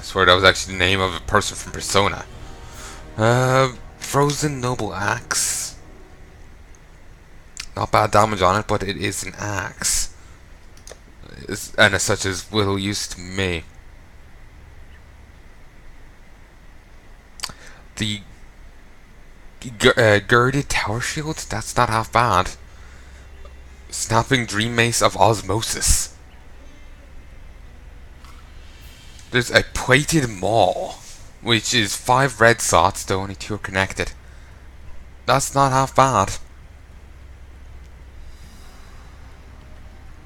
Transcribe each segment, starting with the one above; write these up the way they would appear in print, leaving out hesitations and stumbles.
swear that was actually the name of a person from Persona. Frozen Noble Axe. Not bad damage on it, but it is an axe. And as such is little use to me. The girded tower shield, that's not half bad. Snapping Dream Mace of Osmosis. There's a plated maul, which is 5 red slots, though only 2 are connected. That's not half bad.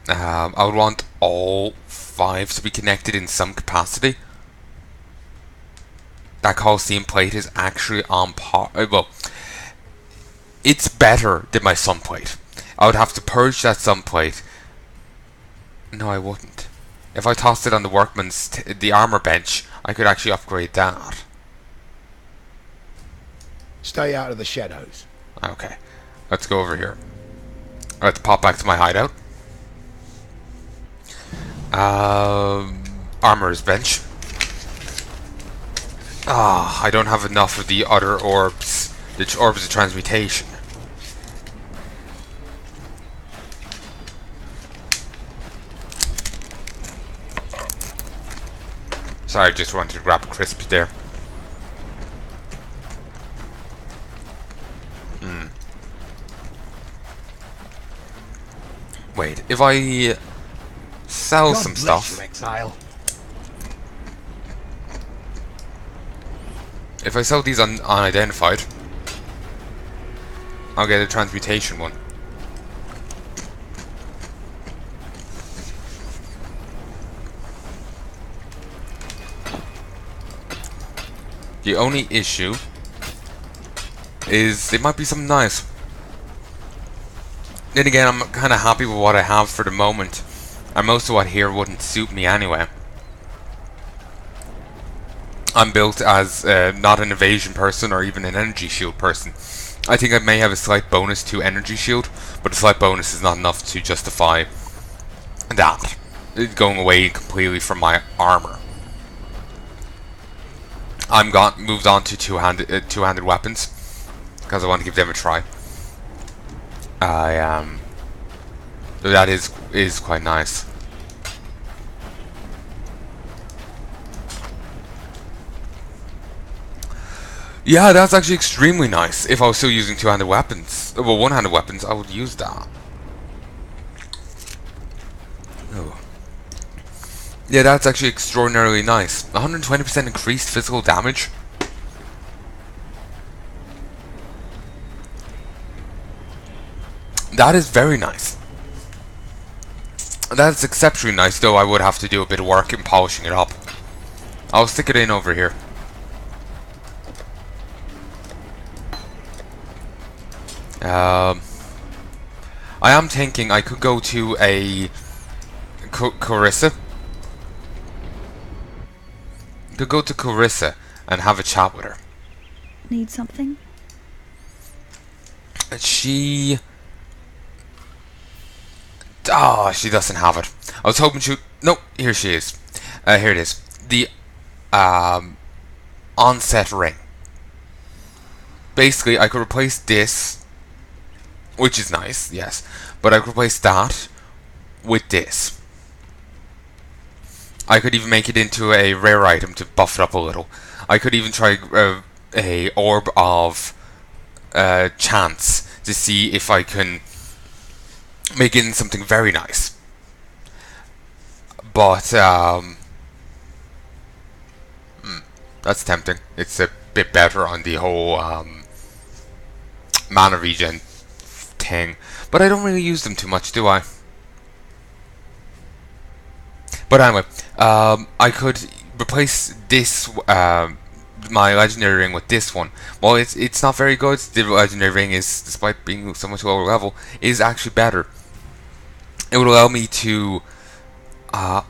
I would want all 5 to be connected in some capacity. That Coliseum plate is actually on par. Well, it's better than my sun plate. I would have to purge that sun plate. No, I wouldn't. If I tossed it on the workman's, the armor bench, I could actually upgrade that. Stay out of the shadows. Okay, let's go over here. I have to pop back to my hideout. Armor's bench. I don't have enough of the other orbs. The orbs of transmutation. Sorry, I just wanted to grab a crisp there. Wait, if I sell some stuff. You, Exile. If I sell these unidentified, I'll get a transmutation one. The only issue is it might be something nice. Then again, I'm kind of happy with what I have for the moment, and most of what here wouldn't suit me anyway. I'm built as not an evasion person or even an energy shield person. I think I may have a slight bonus to energy shield, but the slight bonus is not enough to justify that going away completely from my armor. I'm moved on to two-handed weapons because I want to give them a try. So that is quite nice. Yeah, that's actually extremely nice. If I was still using two-handed weapons, well, one-handed weapons, I would use that. Oh. Yeah, that's actually extraordinarily nice. 120% increased physical damage. That is very nice. That's exceptionally nice, though I would have to do a bit of work in polishing it up. I'll stick it in over here. I am thinking I could go to a Carissa. Could go to Carissa and have a chat with her. Need something? She doesn't have it. I was hoping she. Nope, here she is. Here it is. The onset ring. Basically, I could replace this, which is nice, yes, but I could replace that with this. I could even make it into a rare item to buff it up a little. I could even try a orb of chance to see if I can make it into something very nice. But that's tempting. It's a bit better on the whole mana regen thing, but I don't really use them too much, do I? But anyway, I could replace this my legendary ring with this one. Well, it's not very good. The legendary ring is, despite being so much lower level, is actually better. It would allow me to,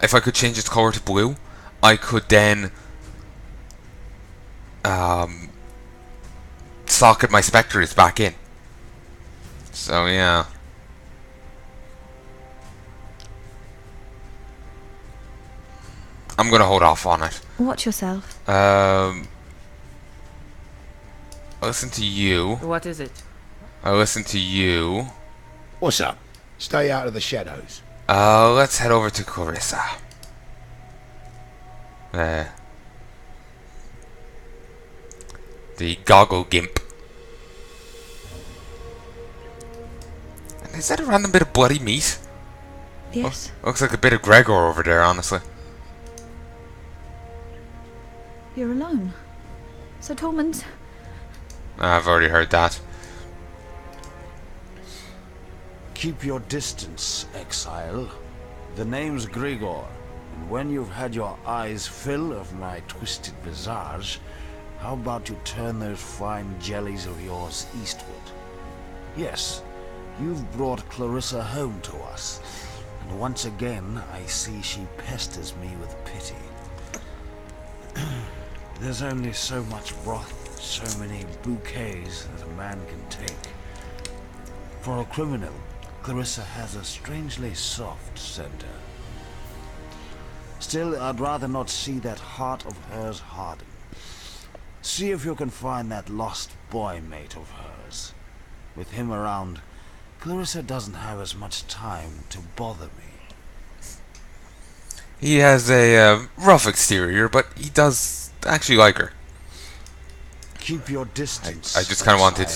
if I could change its color to blue, I could then socket my specters back in. So yeah. I'm gonna hold off on it. Watch yourself. I'll listen to you. What is it? I'll listen to you. What's up? Stay out of the shadows. Let's head over to Clarissa. The goggle gimp. And is that a random bit of bloody meat? Yes. Looks like a bit of Grigor over there, honestly. You're alone. So Tolman's... I've already heard that. Keep your distance, Exile. The name's Grigor, and when you've had your eyes fill of my twisted visage, how about you turn those fine jellies of yours eastward? Yes, you've brought Clarissa home to us, and once again I see she pesters me with pity. There's only so much broth, so many bouquets that a man can take. For a criminal, Clarissa has a strangely soft center. Still, I'd rather not see that heart of hers harden. See if you can find that lost boy mate of hers. With him around, Clarissa doesn't have as much time to bother me. He has a rough exterior, but he does actually like her. Keep your distance. I just kind of wanted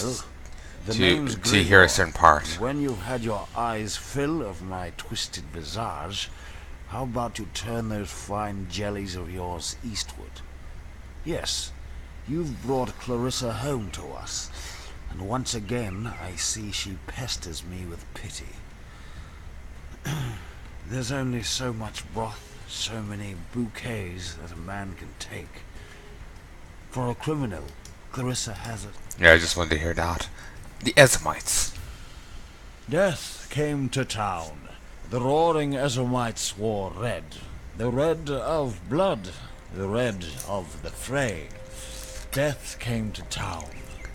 to hear a certain part. When you've had your eyes fill of my twisted visage, how about you turn those fine jellies of yours eastward? Yes, you've brought Clarissa home to us, and once again I see she pesters me with pity. There's only so much broth, so many bouquets that a man can take. For a criminal, Clarissa has it. Yeah, I just wanted to hear that. The Ezomites. Death came to town. The roaring Ezomites wore red. The red of blood. The red of the fray. Death came to town.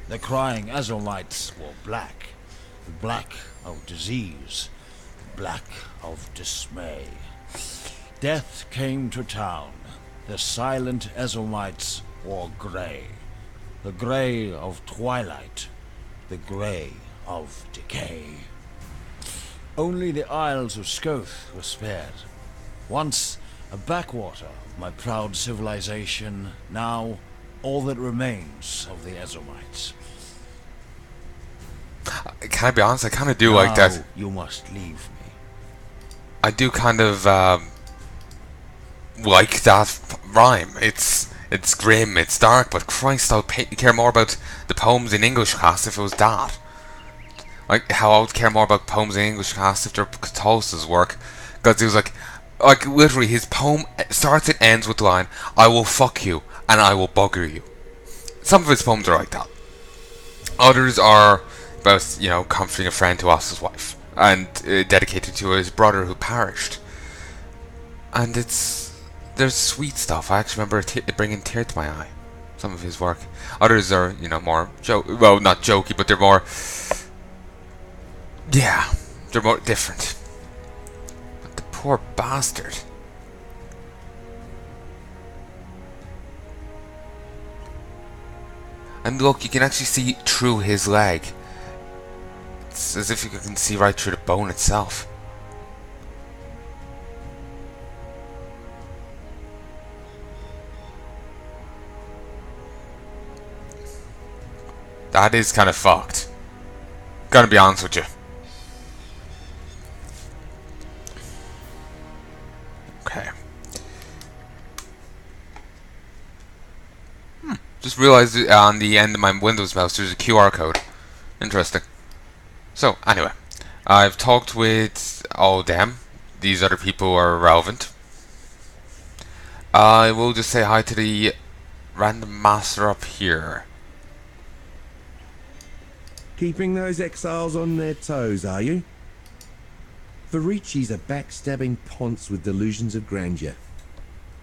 The crying Ezomites wore black. The black of disease. The black of dismay. Death came to town. The silent Ezomites wore grey. The grey of twilight. The grey of decay. Only the Isles of Scoth were spared. Once a backwater of my proud civilization, now all that remains of the Ezomites. Can I be honest? I kind of do like that. You must leave me. I do kind of like that rhyme. It's grim, it's dark, but Christ, I'll care more about the poems in English class if it was that. Like how I would care more about poems in English class if they're Catholic's work, because it was like literally his poem starts and ends with the line, "I will fuck you and I will bugger you." Some of his poems are like that. Others are about, you know, comforting a friend who lost his wife, and dedicated to his brother who perished. And there's sweet stuff. I actually remember bringing tear to my eye. Some of his work. Others are, you know, more well, not jokey, but they're more. Yeah, they're more different. But the poor bastard. And look, you can actually see through his leg. It's as if you can see right through the bone itself. That is kind of fucked. Gotta be honest with you. Okay. Just realized on the end of my Windows mouse there's a QR code. Interesting. So, anyway. I've talked with all of them. These other people are irrelevant. I will just say hi to the random master up here. Keeping those exiles on their toes, are you? Ferrici's a backstabbing ponce with delusions of grandeur.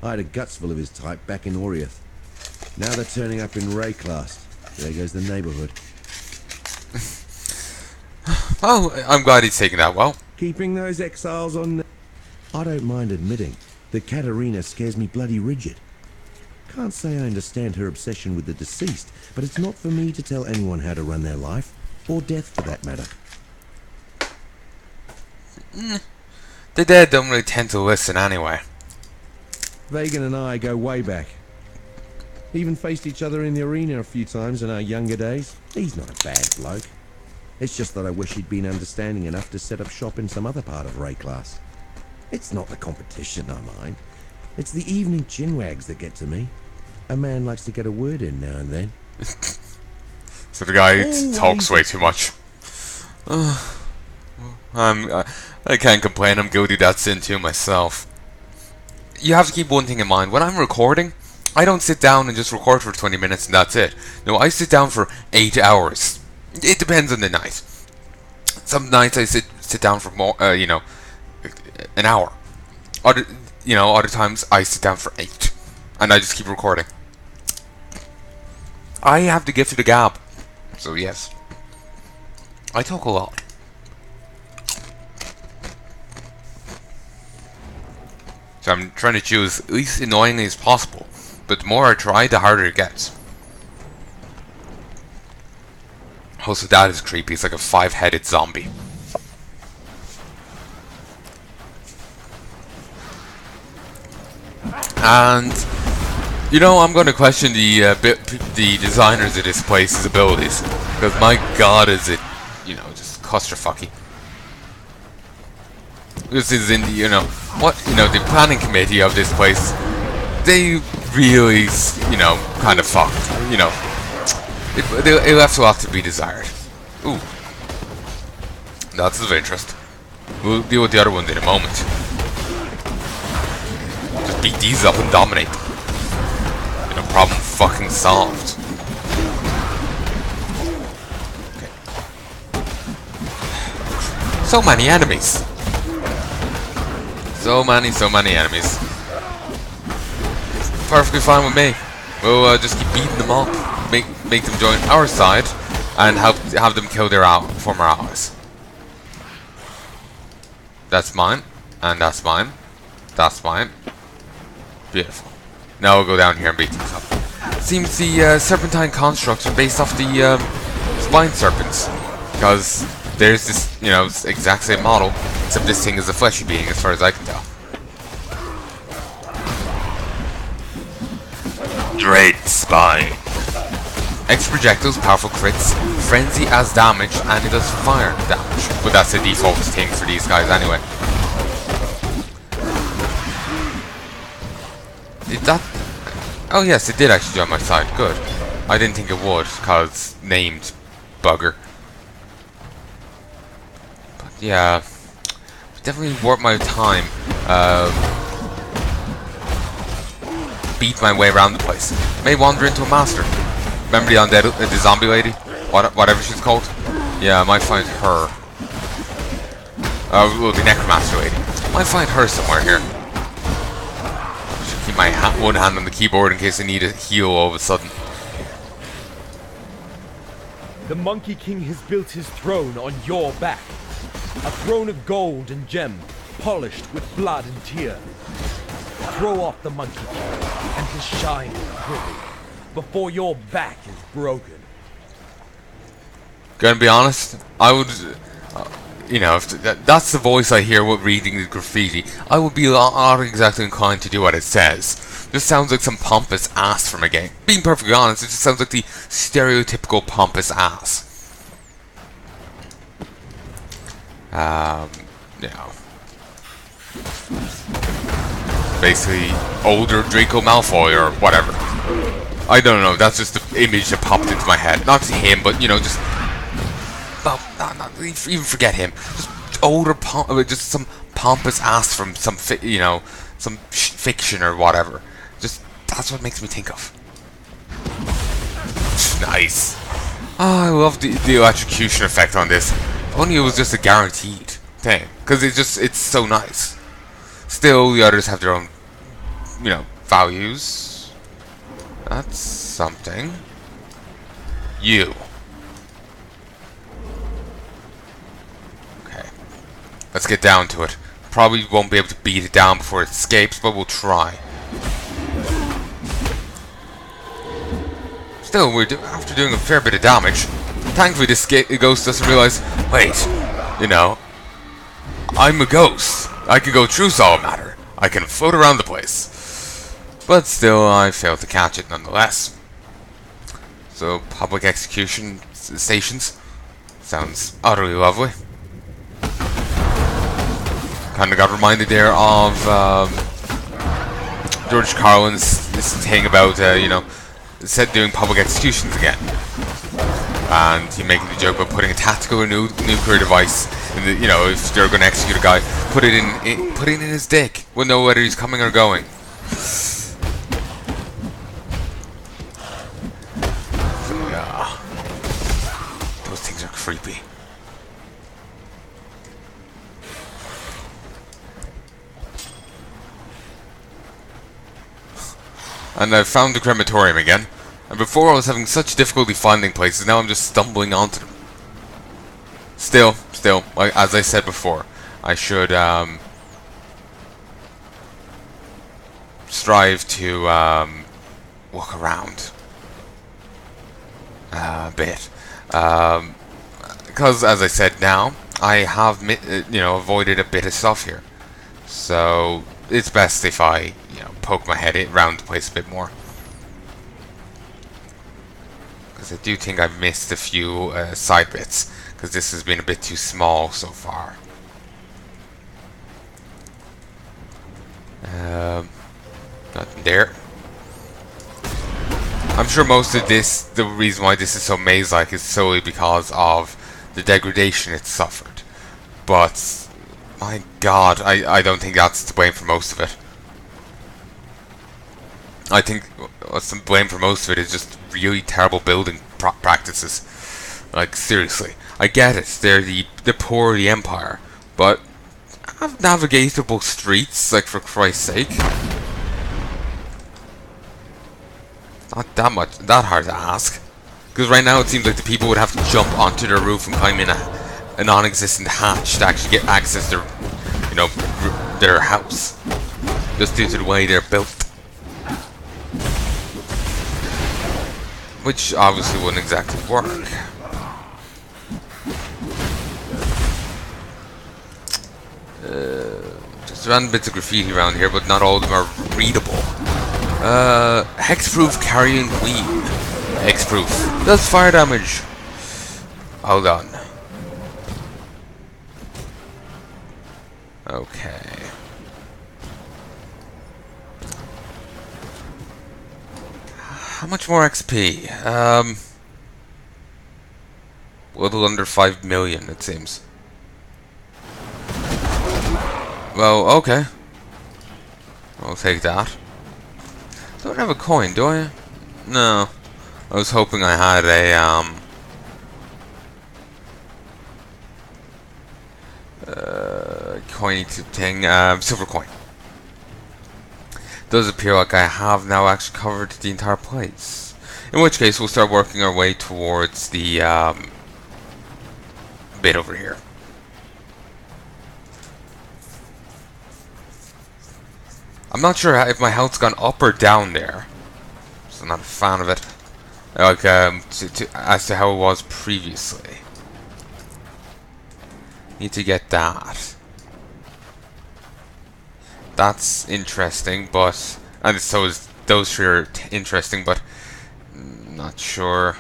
I had a guts full of his type back in Oriath. Now they're turning up in Ray class. There goes the neighbourhood. Well, I'm glad he's taken that well. Keeping those exiles on... I don't mind admitting, The Katerina scares me bloody rigid. Can't say I understand her obsession with the deceased, but it's not for me to tell anyone how to run their life, or death for that matter. The dead don't really tend to listen anyway. Vagan and I go way back. Even faced each other in the arena a few times in our younger days. He's not a bad bloke. It's just that I wish he'd been understanding enough to set up shop in some other part of Ray class. It's not the competition I mind. It's the evening chinwags that get to me. A man likes to get a word in now and then. So the guy talks way too much. I can't complain, I'm guilty of that sin too myself. You have to keep one thing in mind. When I'm recording, I don't sit down and just record for 20 minutes and that's it. No, I sit down for 8 hours. It depends on the night. Some nights I sit down for more, an hour. Other times I sit down for 8. And I just keep recording. I have the gift of the gab. So yes. I talk a lot. So I'm trying to choose as least annoyingly as possible. But the more I try, the harder it gets. Also, that is creepy. It's like a 5-headed zombie. And I'm going to question the designers of this place's abilities, because my god, is it just clusterfucky. This is in the planning committee of this place. They really kind of fucked. It left a lot to be desired. Ooh, that's of interest. We'll deal with the other ones in a moment. Just beat these up and dominate them. Problem fucking solved. Okay. So many enemies. So many enemies. Perfectly fine with me. We'll just keep beating them up. Make them join our side, and have them kill their former allies. That's mine, and that's mine. That's mine. Beautiful. Now we'll go down here and beat things up. Seems the serpentine constructs are based off the spine serpents, because there's this exact same model, except this thing is a fleshy being as far as I can tell. Dread Spine. X projectiles, powerful crits, frenzy as damage, and it does fire damage. But that's the default thing for these guys anyway. Did that... Oh yes, it did actually join my side. Good. I didn't think it would, cause named bugger. But yeah, definitely worth my time. Beat my way around the place. May wander into a master. Remember the undead, the zombie lady? Whatever she's called? Yeah, I might find her. Well, the necromancer lady. Might find her somewhere here. Should keep my one hand on the keyboard in case I need a heal all of a sudden. The Monkey King has built his throne on your back. A throne of gold and gem, polished with blood and tear. Throw off the Monkey King and his shining privy before your back is broken. Gonna be honest, I would, if that's the voice I hear while reading the graffiti, I would be not exactly inclined to do what it says. This sounds like some pompous ass from a game. Being perfectly honest, it just sounds like the stereotypical pompous ass. Basically, older Draco Malfoy or whatever. I don't know, that's just the image that popped into my head. Not to him, but, just... Well, not even forget him. Just older, just some pompous ass from some, some fiction or whatever. Just, that's what it makes me think of. Nice. Oh, I love the electrocution effect on this. If only it was just a guaranteed thing. Because it's so nice. Still, the others have their own, values. That's something. You. Okay. Let's get down to it. Probably won't be able to beat it down before it escapes, but we'll try. Still, after doing a fair bit of damage. Thankfully, this ghost doesn't realize, wait, you know, I'm a ghost. I can go through solid matter. I can float around the place. But still, I failed to catch it nonetheless. So, public execution stations. Sounds utterly lovely. Kinda got reminded there of George Carlin's this thing about, you know, doing public executions again. And he making the joke about putting a tactical nuclear device in the, you know, if they're going to execute a guy, put it in his dick. We'll know whether he's coming or going. So, yeah, those things are creepy. And I've found the crematorium again. And before I was having such difficulty finding places, now I'm just stumbling onto them. Still, like, as I said before, I should strive to walk around a bit. Because, as I said now, I have, you know, avoided a bit of stuff here. So, it's best if I, you know, poke my head around the place a bit more. Because I do think I've missed a few side bits, because this has been a bit too small so far. Nothing there. I'm sure most of this, the reason why this is so maze-like is solely because of the degradation it's suffered. But, my god, I don't think that's to blame for most of it. I think what's to blame for most of it is just really terrible building practices. Like, seriously. I get it, they're the poor of the Empire, but have navigatable streets, like, for Christ's sake. Not that hard to ask. Because right now it seems like the people would have to jump onto their roof and climb in a non-existent hatch to actually get access to, you know, their house. Just due to the way they're built. Which obviously wouldn't exactly work. Just random bits of graffiti around here, but not all of them are readable. Hexproof carrying queen. Hexproof. Does fire damage. Hold on. Okay. How much more XP? A little under 5 million, it seems. Well, okay. I'll take that. Don't have a coin, do I? No. I was hoping I had a, coiny thing, silver coin. Does appear like I have now actually covered the entire place. In which case, we'll start working our way towards the, bit over here. I'm not sure if my health's gone up or down there. So I'm not a fan of it. Like, as to how it was previously. Need to get that. That's interesting, but... And so is those three are interesting, but... Not sure.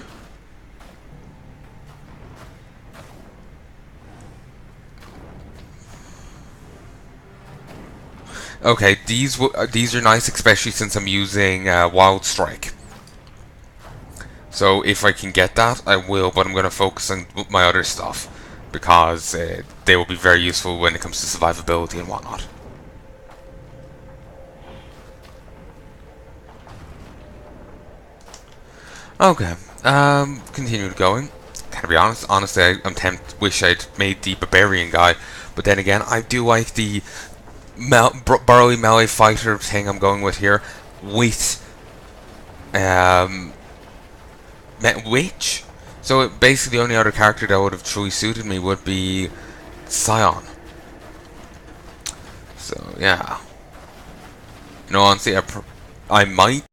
Okay, these are nice, especially since I'm using Wild Strike. So if I can get that, I will, but I'm going to focus on my other stuff. Because they will be very useful when it comes to survivability and whatnot. Okay, continue going. Gotta be honest, honestly, wish I'd made the Barbarian guy. But then again, I do like the burly melee fighter thing I'm going with here, with Witch. So basically the only other character that would have truly suited me would be Scion. So yeah. You know, honestly, I might